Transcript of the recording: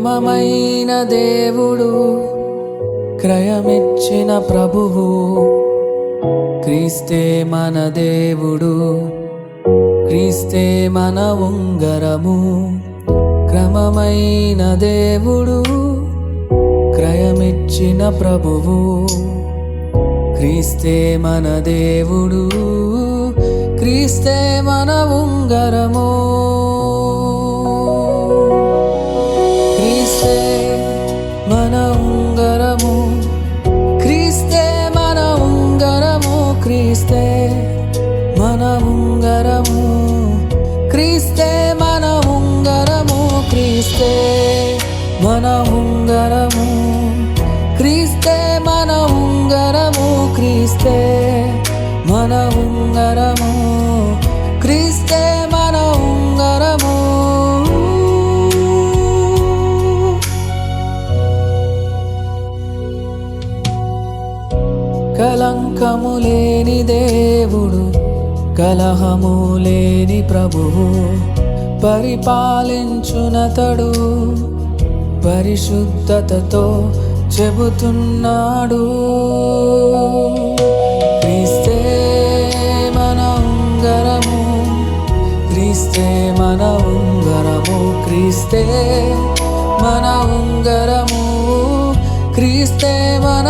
క్రమమైన దేవుడు, క్రయమిచ్చిన ప్రభువు, క్రీస్తే మన దేవుడు, క్రీస్తే మన ఉంగరము. క్రమమైన దేవుడు, క్రయమిచ్చిన ప్రభువు, క్రీస్తే మన దేవుడు, క్రీస్తే మన ఉంగరము. క్రీస్తే మన ఉంగరము, క్రీస్తే మన ఉంగరము, క్రీస్తే మన ఉంగరము, క్రీస్తే మన ఉంగరము, క్రీస్తే మన ఉంగరము, క్రీస్తే మన ఉంగరము, క్రీస్తే మన ఉంగరము, క్రీస్తే మన ఉంగరము. కలంకము లేని దేవుడు, కలహము లేని ప్రభువు, పరిపాలించునతడు పరిశుద్ధతతో చెబుతున్నాడు. క్రీస్తే మన ఉంగరము, క్రీస్తే మన ఉంగరము, క్రీస్తే మన ఉంగరము, క్రీస్తే మన